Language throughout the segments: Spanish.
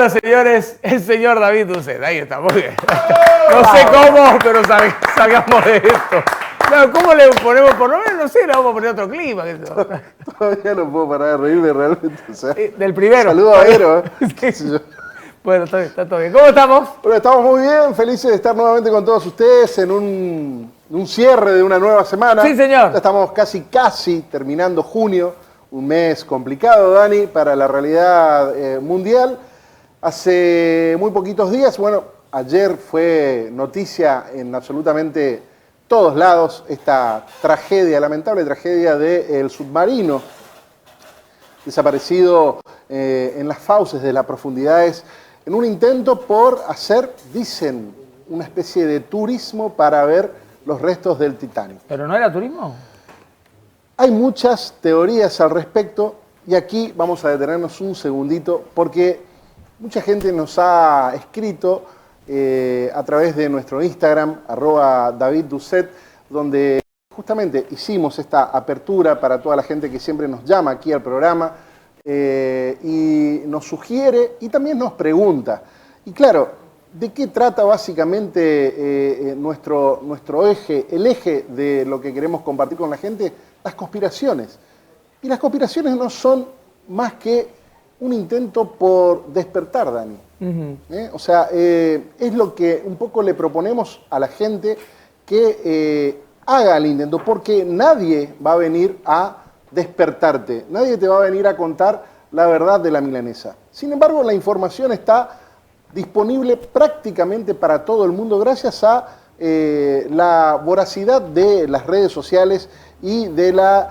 Hola señores, el señor David Doucet, ahí está, muy bien. No sé cómo, pero salgamos de esto. No, ¿cómo le ponemos? Por lo menos, no sé, le vamos a poner otro clima. Todavía no puedo parar de reírme realmente. O sea, Del primero. Saludo a Vero. Sí. Bueno, está todo bien. ¿Cómo estamos? Bueno, estamos muy bien, felices de estar nuevamente con todos ustedes en un cierre de una nueva semana. Sí, señor. Ya estamos casi terminando junio, un mes complicado, Dani, para la realidad mundial. Hace muy poquitos días, bueno, ayer fue noticia en absolutamente todos lados esta tragedia, lamentable tragedia del submarino desaparecido en las fauces de las profundidades en un intento por hacer, dicen, una especie de turismo para ver los restos del Titanic. ¿Pero no era turismo? Hay muchas teorías al respecto y aquí vamos a detenernos un segundito porque mucha gente nos ha escrito a través de nuestro Instagram, @DavidDoucet, donde justamente hicimos esta apertura para toda la gente que siempre nos llama aquí al programa y nos sugiere y también nos pregunta. Y claro, ¿de qué trata básicamente nuestro eje, el eje de lo que queremos compartir con la gente? Las conspiraciones. Y las conspiraciones no son más que un intento por despertar, Dani. O sea, es lo que un poco le proponemos a la gente que haga el intento, porque nadie va a venir a despertarte, nadie te va a venir a contar la verdad de la milanesa. Sin embargo, la información está disponible prácticamente para todo el mundo gracias a la voracidad de las redes sociales y de la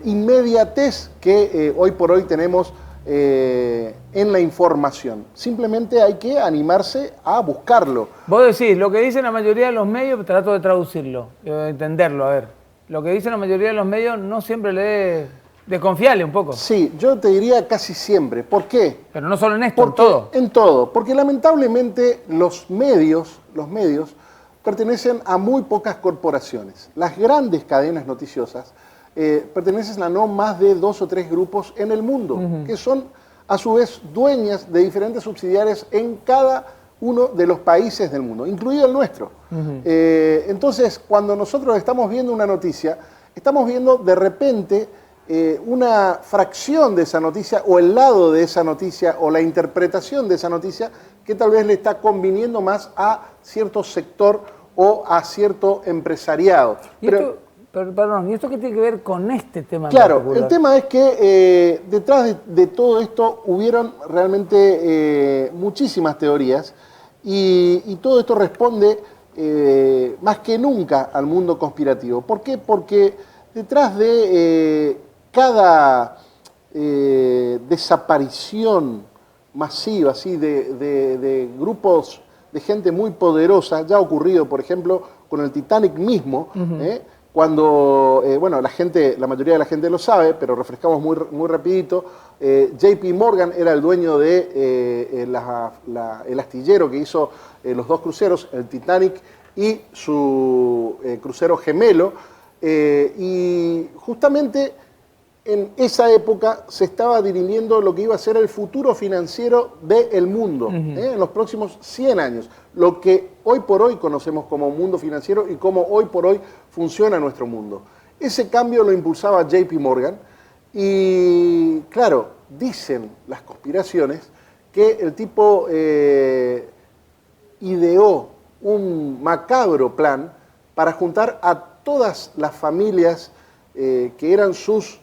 inmediatez que hoy por hoy tenemos en la información. Simplemente hay que animarse a buscarlo. Vos decís, lo que dicen la mayoría de los medios, trato de traducirlo, de entenderlo, a ver. Lo que dicen la mayoría de los medios no siempre le es desconfiable un poco. Sí, yo te diría casi siempre. ¿Por qué? Pero no solo en esto, Porque, en todo. En todo. Porque lamentablemente los medios pertenecen a muy pocas corporaciones. Las grandes cadenas noticiosas pertenecen a no más de 2 o 3 grupos en el mundo, que son a su vez dueñas de diferentes subsidiarias en cada uno de los países del mundo, incluido el nuestro. Entonces, cuando nosotros estamos viendo una noticia, estamos viendo de repente una fracción de esa noticia o el lado de esa noticia o la interpretación de esa noticia que tal vez le está conviniendo más a cierto sector o a cierto empresariado. Perdón, ¿y esto qué tiene que ver con este tema? Claro, el tema es que detrás de todo esto hubieron realmente muchísimas teorías y todo esto responde más que nunca al mundo conspirativo. ¿Por qué? Porque detrás de cada desaparición masiva así, de grupos de gente muy poderosa, ya ha ocurrido, por ejemplo, con el Titanic mismo, cuando, bueno, la mayoría de la gente lo sabe, pero refrescamos muy rapidito, JP Morgan era el dueño de el astillero que hizo los 2 cruceros, el Titanic y su crucero gemelo, y justamente en esa época se estaba dirimiendo lo que iba a ser el futuro financiero del mundo, en los próximos 100 años, lo que hoy por hoy conocemos como mundo financiero y cómo hoy por hoy funciona nuestro mundo. Ese cambio lo impulsaba JP Morgan y, claro, dicen las conspiraciones que el tipo ideó un macabro plan para juntar a todas las familias que eran sus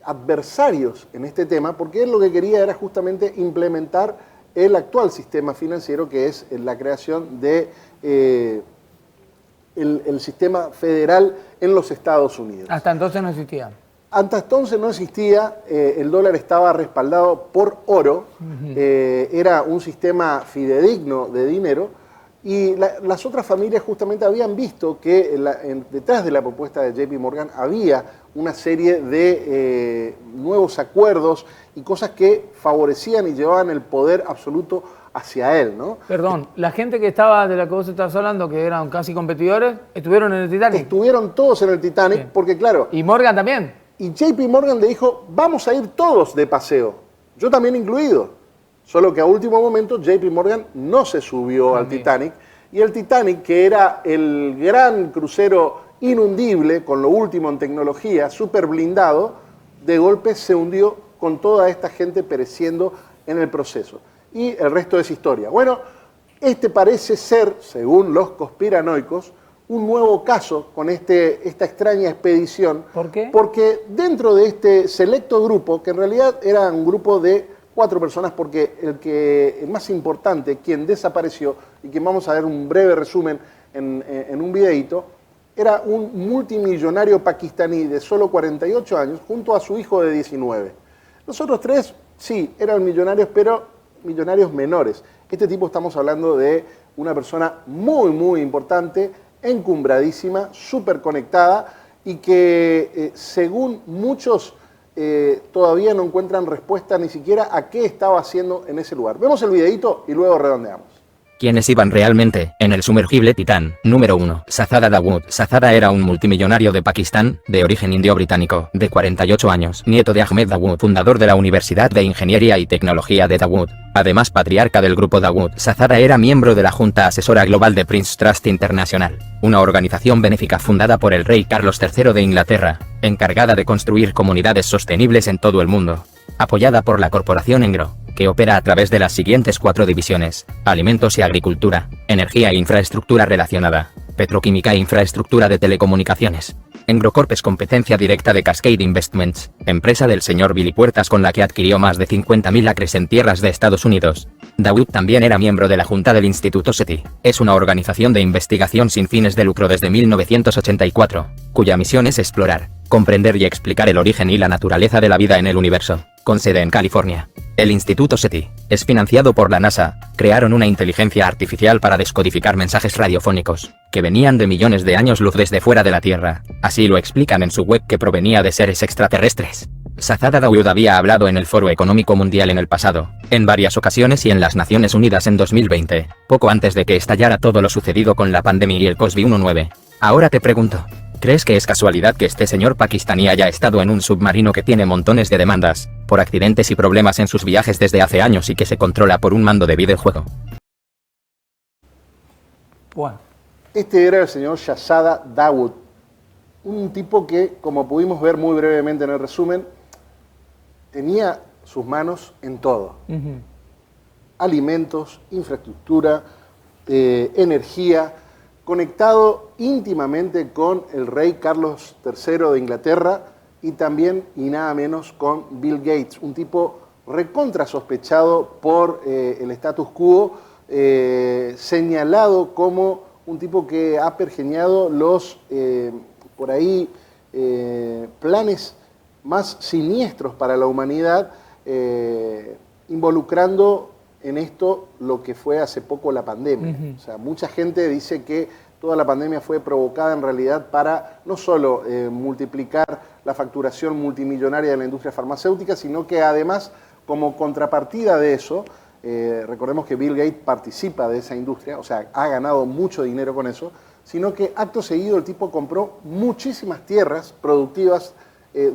adversarios en este tema, porque él lo que quería era justamente implementar el actual sistema financiero, que es la creación de el sistema federal en los Estados Unidos. Hasta entonces no existía. Hasta entonces no existía, el dólar estaba respaldado por oro, era un sistema fidedigno de dinero, y las otras familias justamente habían visto que detrás de la propuesta de JP Morgan había una serie de nuevos acuerdos y cosas que favorecían y llevaban el poder absoluto hacia él, ¿no? Perdón, la gente que estaba, de la que vos estabas hablando, que eran casi competidores, ¿estuvieron en el Titanic? Estuvieron todos en el Titanic, bien, porque claro... ¿Y Morgan también? Y JP Morgan le dijo, vamos a ir todos de paseo, yo también incluido. Solo que a último momento JP Morgan no se subió al Titanic, y el Titanic, que era el gran crucero inundible, con lo último en tecnología, súper blindado, de golpe se hundió con toda esta gente pereciendo en el proceso. Y el resto es historia. Bueno, este parece ser, según los conspiranoicos, un nuevo caso con esta extraña expedición. ¿Por qué? Porque dentro de este selecto grupo, que en realidad era un grupo de 4 personas, porque el más importante, quien desapareció, y quien vamos a ver un breve resumen en un videíto, era un multimillonario pakistaní de solo 48 años, junto a su hijo de 19. Los otros 3, sí, eran millonarios, pero millonarios menores. Este tipo, estamos hablando de una persona muy, muy importante, encumbradísima, súper conectada, y que según muchos todavía no encuentran respuesta ni siquiera a qué estaba haciendo en ese lugar. Vemos el videito y luego redondeamos. ¿Quiénes iban realmente en el sumergible Titán? Número 1. Shahzada Dawood. Shahzada era un multimillonario de Pakistán, de origen indio-británico, de 48 años, nieto de Ahmed Dawood, fundador de la Universidad de Ingeniería y Tecnología de Dawood. Además, patriarca del grupo Dawood. Shahzada era miembro de la Junta Asesora Global de Prince Trust International, una organización benéfica fundada por el rey Carlos III de Inglaterra, encargada de construir comunidades sostenibles en todo el mundo. Apoyada por la corporación Engro, que opera a través de las siguientes 4 divisiones: alimentos y agricultura, energía e infraestructura relacionada, petroquímica e infraestructura de telecomunicaciones. Engrocorp es competencia directa de Cascade Investments, empresa del señor Billy Puertas, con la que adquirió más de 50.000 acres en tierras de Estados Unidos. Dawood también era miembro de la Junta del Instituto SETI. Es una organización de investigación sin fines de lucro desde 1984, cuya misión es explorar, comprender y explicar el origen y la naturaleza de la vida en el universo, con sede en California. El Instituto SETI es financiado por la NASA. Crearon una inteligencia artificial para descodificar mensajes radiofónicos, que venían de millones de años luz desde fuera de la Tierra. Así lo explican en su web, que provenía de seres extraterrestres. Shahzada Dawood había hablado en el Foro Económico Mundial en el pasado, en varias ocasiones, y en las Naciones Unidas en 2020, poco antes de que estallara todo lo sucedido con la pandemia y el COVID-19. Ahora te pregunto, ¿crees que es casualidad que este señor pakistaní haya estado en un submarino que tiene montones de demandas, por accidentes y problemas en sus viajes desde hace años, y que se controla por un mando de videojuego? Bueno. Este era el señor Shahzada Dawood, un tipo que, como pudimos ver muy brevemente en el resumen, tenía sus manos en todo. Alimentos, infraestructura, energía, conectado íntimamente con el rey Carlos III de Inglaterra, y también y nada menos con Bill Gates, un tipo recontra sospechado por el status quo, señalado como un tipo que ha pergeñado los, por ahí, planes más siniestros para la humanidad, involucrando en esto lo que fue hace poco la pandemia. O sea, mucha gente dice que toda la pandemia fue provocada en realidad para no solo multiplicar la facturación multimillonaria de la industria farmacéutica, sino que además, como contrapartida de eso, recordemos que Bill Gates participa de esa industria, o sea, ha ganado mucho dinero con eso, sino que acto seguido el tipo compró muchísimas tierras productivas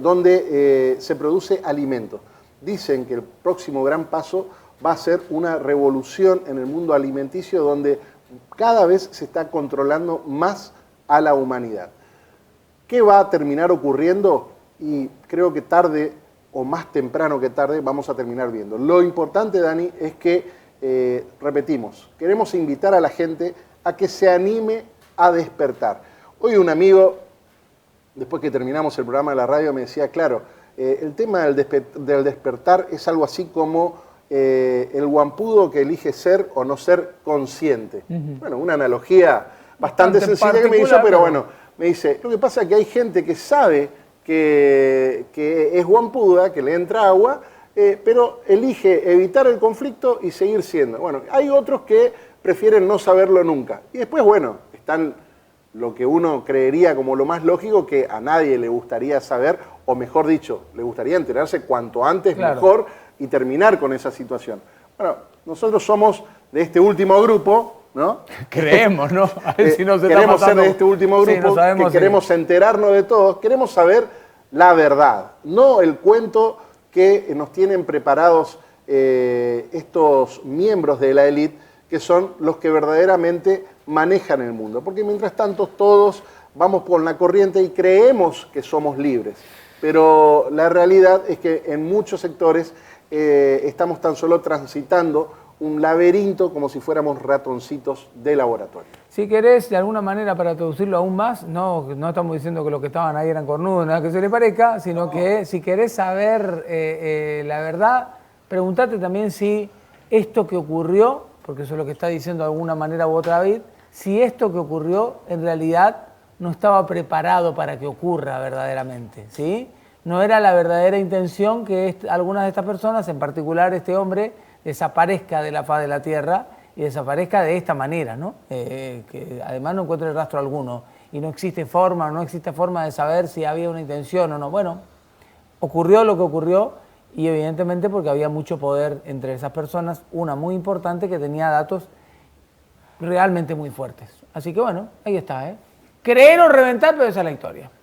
donde se produce alimento. Dicen que el próximo gran paso va a ser una revolución en el mundo alimenticio, donde cada vez se está controlando más a la humanidad. ¿Qué va a terminar ocurriendo? Y creo que tarde, o más temprano que tarde, vamos a terminar viendo. Lo importante, Dani, es que, repetimos, queremos invitar a la gente a que se anime a despertar. Hoy un amigo, después que terminamos el programa de la radio, me decía, claro, el tema del despertar es algo así como el guampudo que elige ser o no ser consciente. Bueno, una analogía bastante sencilla que me hizo, pero bueno, me dice, lo que pasa es que hay gente que sabe que es guampuda, que le entra agua, pero elige evitar el conflicto y seguir siendo. Bueno, hay otros que prefieren no saberlo nunca. Y después, bueno, están lo que uno creería como lo más lógico, que a nadie le gustaría saber, o mejor dicho, le gustaría enterarse cuanto antes, claro, mejor, y terminar con esa situación. Bueno, nosotros somos de este último grupo, ¿no? Creemos, ¿no? A ver si nos está queremos pasando. ser de este último grupo, sí, no sabemos, que queremos enterarnos de todos, queremos saber la verdad, no el cuento que nos tienen preparados estos miembros de la élite que son los que verdaderamente manejan el mundo. Porque mientras tanto todos vamos con la corriente y creemos que somos libres. Pero la realidad es que en muchos sectores estamos tan solo transitando un laberinto como si fuéramos ratoncitos de laboratorio. Si querés, de alguna manera, para traducirlo aún más, no estamos diciendo que los que estaban ahí eran cornudos, nada que se le parezca, sino que si querés saber la verdad, preguntate también si esto que ocurrió, porque eso es lo que está diciendo de alguna manera u otra David, si esto que ocurrió en realidad no estaba preparado para que ocurra verdaderamente, ¿sí? No era la verdadera intención que algunas de estas personas, en particular este hombre, desaparezca de la faz de la tierra y desaparezca de esta manera, ¿no? Que además no encuentre rastro alguno y no existe forma de saber si había una intención o no. Bueno, ocurrió lo que ocurrió y evidentemente porque había mucho poder entre esas personas, una muy importante que tenía datos realmente muy fuertes. Así que bueno, ahí está, ¿eh? Creer o reventar, pero esa es la historia.